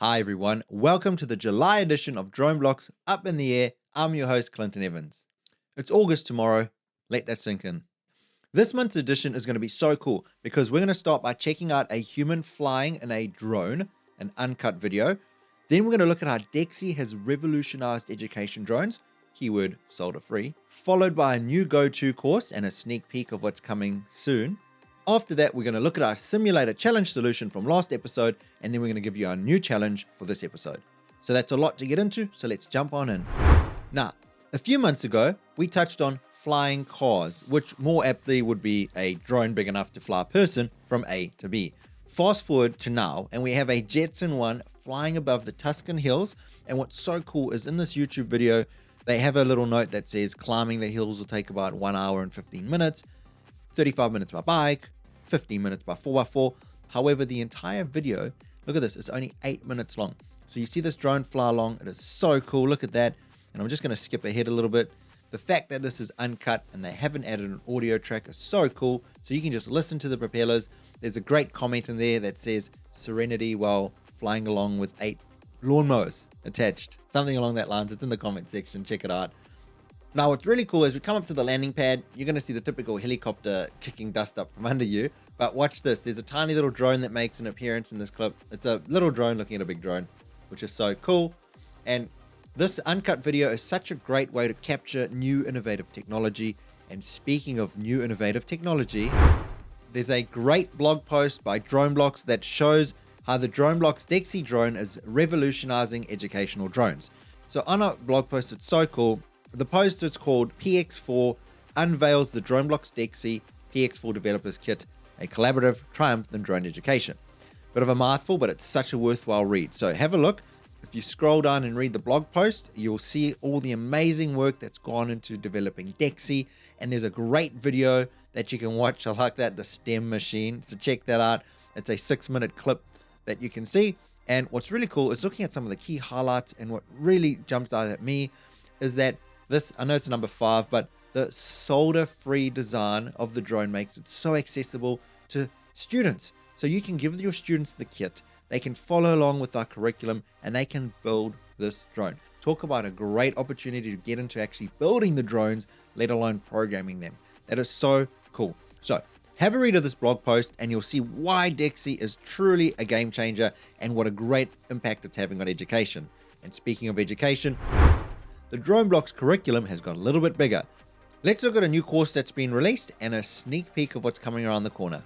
Hi everyone, welcome to the July edition of DroneBlocks Up in the Air. I'm your host, Clinton Evans. It's August tomorrow, let that sink in. This month's edition is going to be so cool because we're going to start by checking out a human flying in a drone, an uncut video. Then we're going to look at how DEXI has revolutionized education drones, keyword solder free, followed by a new Go2 course and a sneak peek of what's coming soon. After that, we're going to look at our simulator challenge solution from last episode, and then we're going to give you our new challenge for this episode. So that's a lot to get into, so let's jump on in. Now, a few months ago, we touched on flying cars, which more aptly would be a drone big enough to fly a person from A to B. Fast forward to now, and we have a Jetson 1 flying above the Tuscan hills, and what's so cool is in this YouTube video, they have a little note that says climbing the hills will take about 1 hour and 15 minutes, 35 minutes by bike, 15 minutes by 4x4. However, the entire video, look at this, it's only 8 minutes long. So you see this drone fly along, it is so cool, look at that. And I'm just going to skip ahead a little bit. The fact that this is uncut and they haven't added an audio track is so cool. So you can just listen to the propellers. There's a great comment in there that says serenity while flying along with 8 lawnmowers attached. Something along that lines. It's in the comment section, check it out. Now, what's really cool is we come up to the landing pad. You're going to see the typical helicopter kicking dust up from under you. But watch this. There's a tiny little drone that makes an appearance in this clip. It's a little drone looking at a big drone, which is so cool. And this uncut video is such a great way to capture new innovative technology. And speaking of new innovative technology, there's a great blog post by DroneBlocks that shows how the DroneBlocks DEXI drone is revolutionizing educational drones. So on a blog post, it's so cool. The post is called PX4 Unveils the DroneBlocks DEXI PX4 Developers Kit, a collaborative triumph in drone education. Bit of a mouthful, but it's such a worthwhile read. So have a look. If you scroll down and read the blog post, you'll see all the amazing work that's gone into developing DEXI. And there's a great video that you can watch. I like that, the STEM machine. So check that out. It's a 6-minute clip that you can see. And what's really cool is looking at some of the key highlights. And what really jumps out at me is that this, I know it's number 5, but the solder-free design of the drone makes it so accessible to students. So you can give your students the kit, they can follow along with our curriculum, and they can build this drone. Talk about a great opportunity to get into actually building the drones, let alone programming them. That is so cool. So have a read of this blog post, and you'll see why DEXI is truly a game changer and what a great impact it's having on education. And speaking of education, the DroneBlocks curriculum has got a little bit bigger. Let's look at a new course that's been released and a sneak peek of what's coming around the corner.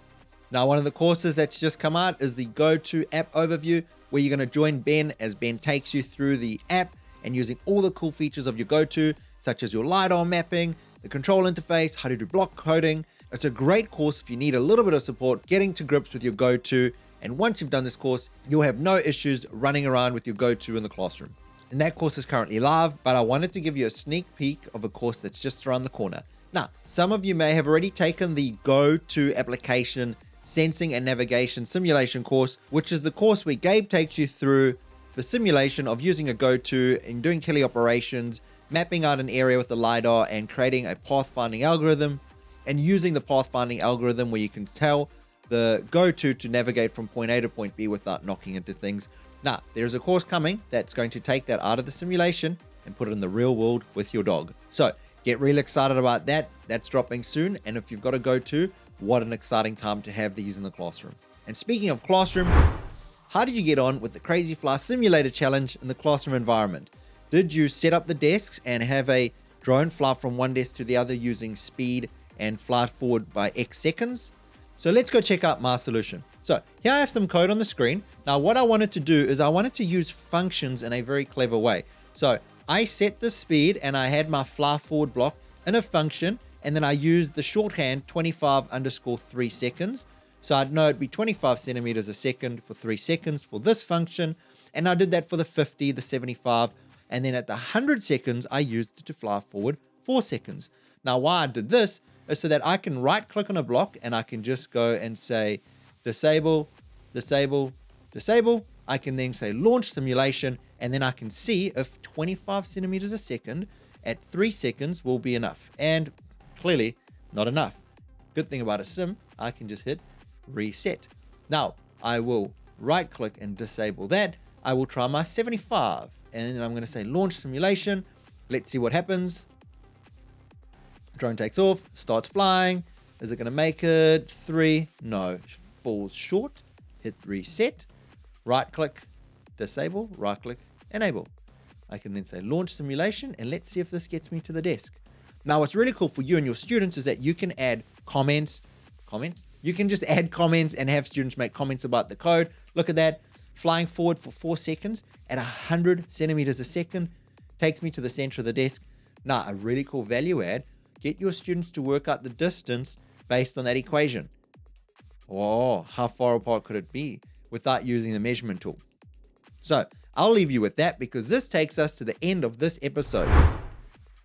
Now, one of the courses that's just come out is the Go2 app overview, where you're going to join Ben as Ben takes you through the app and using all the cool features of your Go2, such as your LiDAR mapping, the control interface, how to do block coding. It's a great course if you need a little bit of support getting to grips with your Go2. And once you've done this course, you'll have no issues running around with your Go2 in the classroom. And that course is currently live, but I wanted to give you a sneak peek of a course that's just around the corner. Now, some of you may have already taken the Go2 application sensing and navigation simulation course, which is the course where Gabe takes you through the simulation of using a Go2 and doing teleoperations, mapping out an area with the LiDAR and creating a pathfinding algorithm, and using the pathfinding algorithm where you can tell the Go2 to navigate from point A to point B without knocking into things. Now, there's a course coming that's going to take that out of the simulation and put it in the real world with your dog. So get really excited about that. That's dropping soon. And if you've got to Go2, what an exciting time to have these in the classroom. And speaking of classroom, how did you get on with the Crazy Fly Simulator Challenge in the classroom environment? Did you set up the desks and have a drone fly from one desk to the other using speed and fly forward by X seconds? So let's go check out my solution. So here I have some code on the screen. Now what I wanted to do is I wanted to use functions in a very clever way. So I set the speed and I had my fly forward block in a function, and then I used the shorthand 25_3 seconds. So I'd know it'd be 25 centimeters a second for 3 seconds for this function. And I did that for the 50, the 75, and then at the 100 seconds, I used it to fly forward 4 seconds. Now why I did this is so that I can right click on a block and I can just go and say disable, disable, disable. I can then say launch simulation, and then I can see if 25 centimeters a second at 3 seconds will be enough. And clearly not enough. Good thing about a sim, I can just hit reset. Now I will right click and disable that. I will try my 75. And then I'm going to say launch simulation. Let's see what happens. Drone takes off, starts flying. Is it going to make it 3? No, falls short. Hit reset. Right click, disable. Right click, enable. I can then say launch simulation, and let's see if this gets me to the desk. Now, what's really cool for you and your students is that you can add comments. You can just add comments and have students make comments about the code. Look at that. Flying forward for 4 seconds at 100 centimeters a second takes me to the center of the desk. Now, a really cool value add. Get your students to work out the distance based on that equation. Oh, how far apart could it be without using the measurement tool? So I'll leave you with that because this takes us to the end of this episode.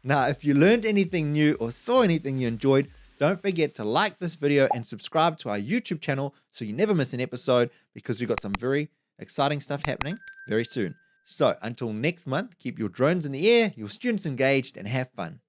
Now, if you learned anything new or saw anything you enjoyed, don't forget to like this video and subscribe to our YouTube channel so you never miss an episode, because we've got some very exciting stuff happening very soon. So until next month, keep your drones in the air, your students engaged, and have fun.